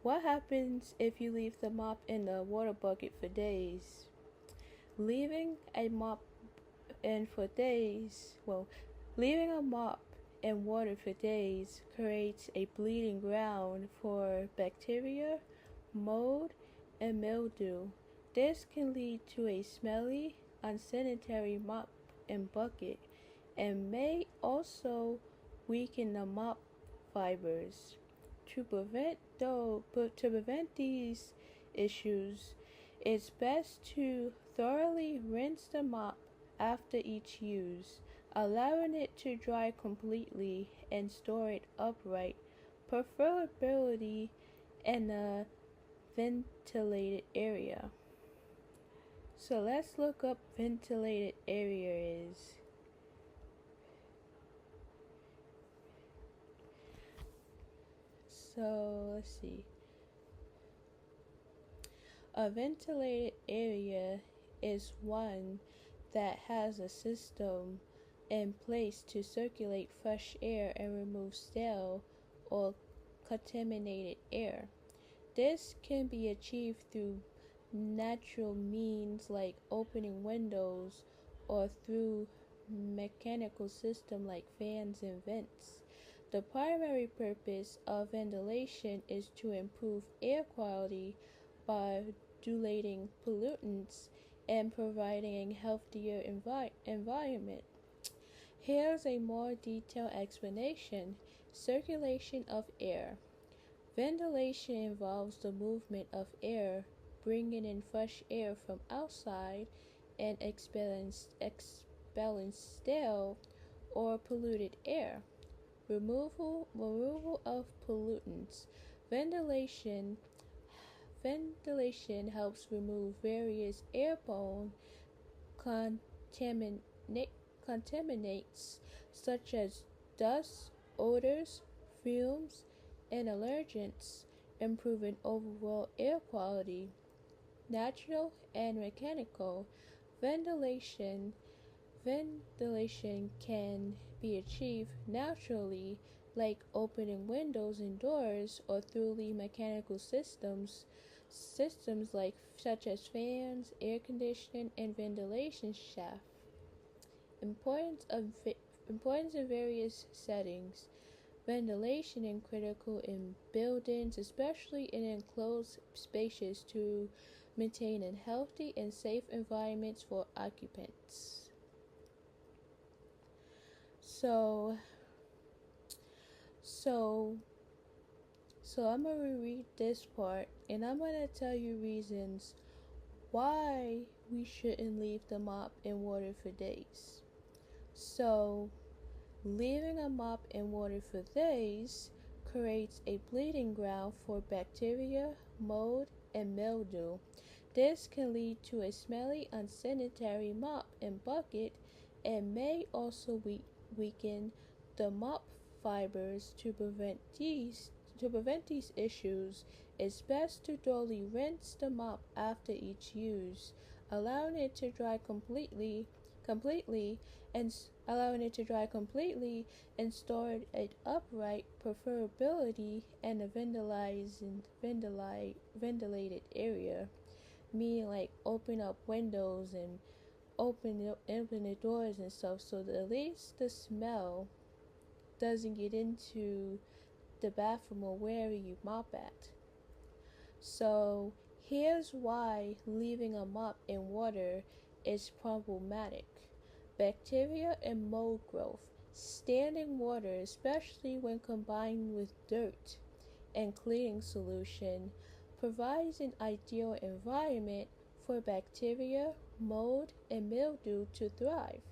What happens if you leave the mop in the water bucket for days? Leaving a mop in for days, well, leaving a mop in water for days creates a bleeding ground for bacteria, mold, and mildew. This can lead to a smelly, unsanitary mop and bucket and may also weaken the mop fibers. To prevent these issues, it's best to thoroughly rinse the mop after each use, allowing it to dry completely and store it upright, preferably in a ventilated area. So let's look up ventilated area is. So let's see. A ventilated area is one that has a system in place to circulate fresh air and remove stale or contaminated air. This can be achieved through natural means like opening windows or through mechanical systems like fans and vents. The primary purpose of ventilation is to improve air quality by diluting pollutants and providing a healthier environment. Here's a more detailed explanation. Circulation of air. Ventilation involves the movement of air, bringing in fresh air from outside and expelling stale or polluted air. Removal of pollutants. Ventilation Ventilation helps remove various airborne contamin- contaminants such as dust, odors, fumes, and allergens, improving overall air quality. Natural and mechanical ventilation ventilation can be achieved naturally, like opening windows and doors, or through the mechanical systems like such as fans, air conditioning, and ventilation shafts. Importance of Importance in various settings. Ventilation is critical in buildings, especially in enclosed spaces, to maintain a healthy and safe environments for occupants. So, so, so I'm gonna reread this part, and I'm gonna tell you reasons why we shouldn't leave the mop in water for days. So, leaving a mop in water for days creates a bleeding ground for bacteria, mold, and mildew. This can lead to a smelly, unsanitary mop and bucket and may also weaken the mop fibers. To prevent these issues, it's best to thoroughly rinse the mop after each use, allowing it to dry completely and store it upright, preferably in a ventilated area, meaning like open up windows and open the doors and stuff, so that at least the smell doesn't get into the bathroom or wherever you mop at. So here's why leaving a mop in water is problematic. Bacteria and mold growth. Standing water, especially when combined with dirt and cleaning solution, provides an ideal environment for bacteria, mold, and mildew to thrive.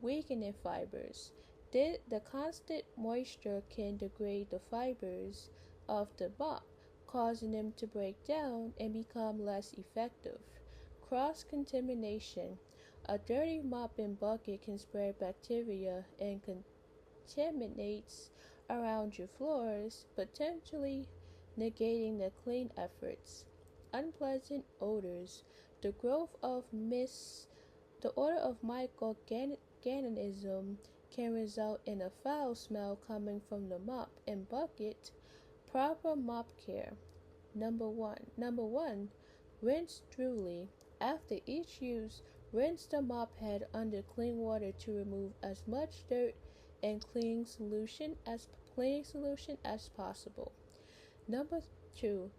Weakening fibers. The constant moisture can degrade the fibers of the mop, causing them to break down and become less effective. Cross contamination. A dirty mop and bucket can spread bacteria and contaminates around your floors, potentially negating the clean efforts. Unpleasant odors. The growth of the odor of microorganisms can result in a foul smell coming from the mop and bucket. Proper mop care. Number one, rinse thoroughly. After each use, rinse the mop head under clean water to remove as much dirt and cleaning solution as possible. Number two,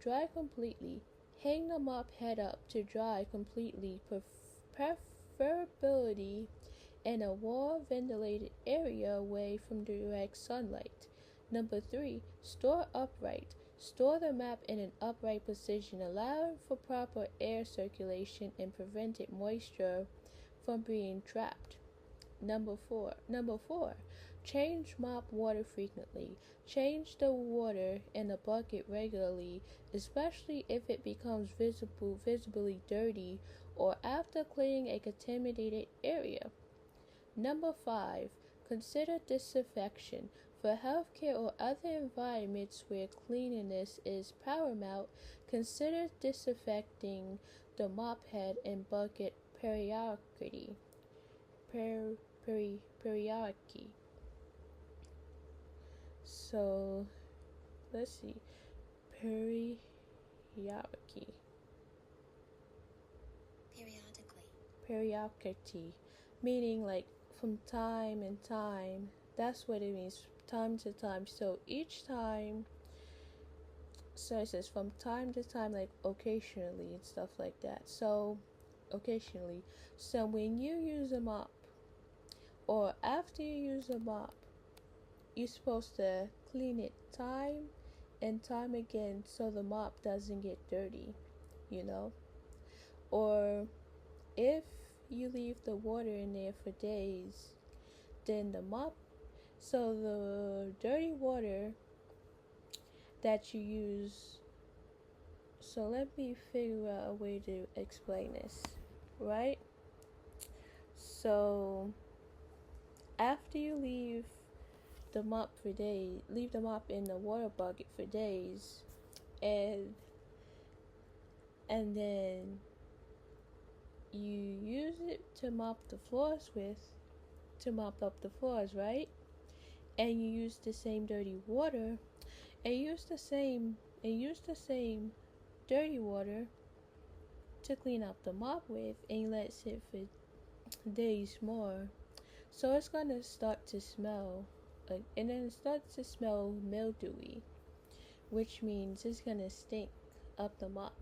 dry completely. Hang the mop head up to dry completely, preferably in a warm, ventilated area away from direct sunlight. Number three, store upright. Store the map in an upright position, allowing for proper air circulation and preventing moisture from being trapped. Number four, change mop water frequently. Change the water in the bucket regularly, especially if it becomes visibly dirty or after cleaning a contaminated area. Number five, consider disinfection. For healthcare or other environments where cleanliness is paramount, consider disinfecting the mop head and bucket periodically. Periodically. So, let's see. Periodically. Periodically. Meaning like from time and time. That's what it means. Time to time. So each time. So it says from time to time, like occasionally and stuff like that. So, occasionally. So when you use a mop, or after you use a mop, you're supposed to clean it time and time again so the mop doesn't get dirty, you know? Or if you leave the water in there for days, then the dirty water that you use. So let me figure out a way to explain this, right? So after you leave the mop in the water bucket for days, and then you use it to mop up the floors, right? And you use the same dirty water, and use the same dirty water to clean up the mop with, and you let it sit for days more. So it's gonna start to smell, and then it starts to smell mildewy, which means it's gonna stink up the mop.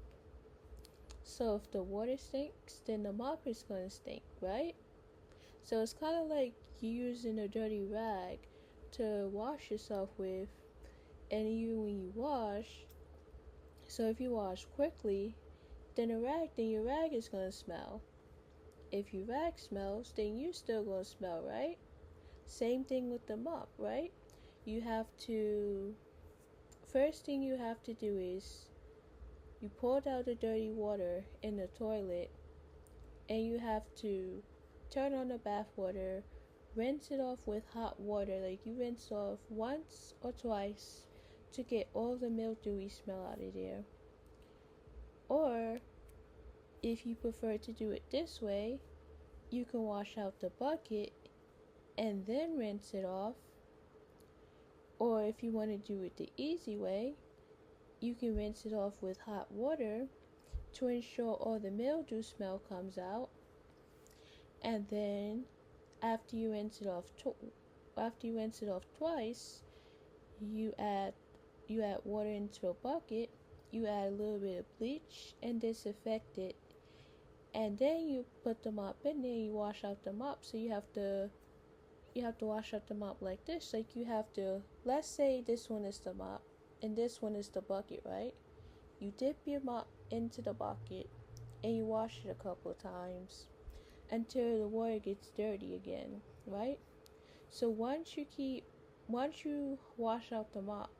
So if the water stinks, then the mop is gonna stink, right? So it's kind of like you using a dirty rag to wash yourself with, and when you wash, so if you wash quickly, then your rag is gonna smell. If your rag smells, then you still gonna smell, right? Same thing with the mop, right? First thing you have to do is you pulled out the dirty water in the toilet, and you have to turn on the bath water, rinse it off with hot water, like you rinse off once or twice to get all the mildewy smell out of there. Or if you prefer to do it this way, you can wash out the bucket and then rinse it off. Or if you want to do it the easy way, you can rinse it off with hot water to ensure all the mildew smell comes out. And then after you rinse it off twice, you add water into a bucket, you add a little bit of bleach and disinfect it, and then you put the mop in there, you wash out the mop. So you have to wash out the mop like this. Like you have to, let's say this one is the mop and this one is the bucket, right? You dip your mop into the bucket and you wash it a couple of times until the water gets dirty again, right? So once you wash out the mop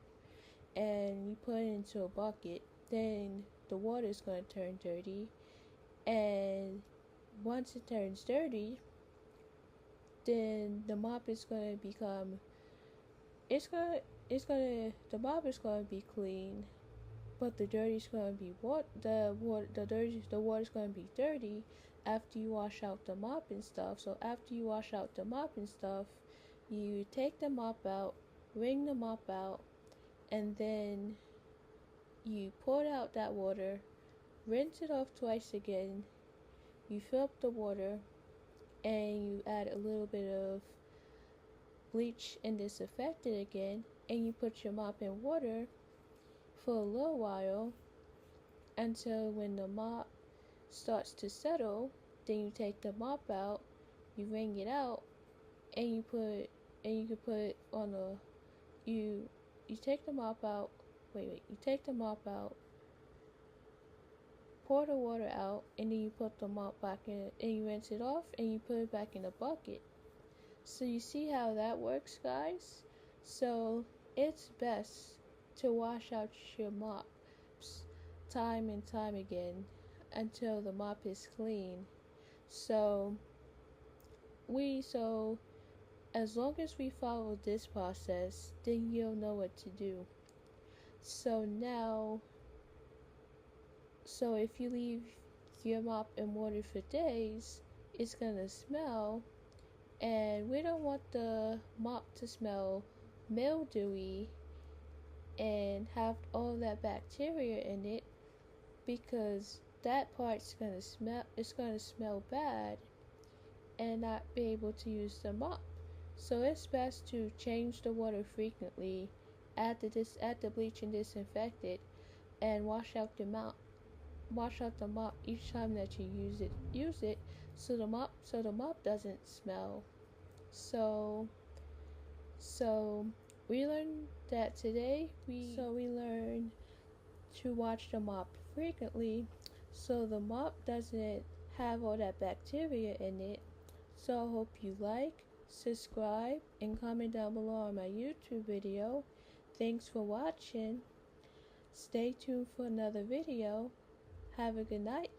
and you put it into a bucket, then the water is going to turn dirty, and once it turns dirty, then the mop is going to become the mop is going to be clean, but the water's going to be dirty after you wash out the mop and stuff. So after you wash out the mop and stuff, you take the mop out, wring the mop out, and then you pour out that water, rinse it off twice again, you fill up the water, and you add a little bit of bleach and disinfectant again, and you put your mop in water for a little while until when the mop starts to settle. Then you take the mop out, you wring it out, and you can put on a you take the mop out. You take the mop out, pour the water out, and then you put the mop back in, and you rinse it off, and you put it back in the bucket. So you see how that works, guys? So it's best to wash out your mops time and time again until the mop is clean. So as long as we follow this process, then you'll know what to do. So if you leave your mop in water for days, it's gonna smell, and we don't want the mop to smell mildewy and have all that bacteria in it, because that part's gonna smell bad and not be able to use the mop. So it's best to change the water frequently, add the bleach and disinfectant, and wash out the mop each time that you use it, so the mop doesn't smell. So we learned that today. We learned to wash the mop frequently so the mop doesn't have all that bacteria in it. So I hope you like, subscribe, and comment down below on my YouTube video. Thanks for watching. Stay tuned for another video. Have a good night.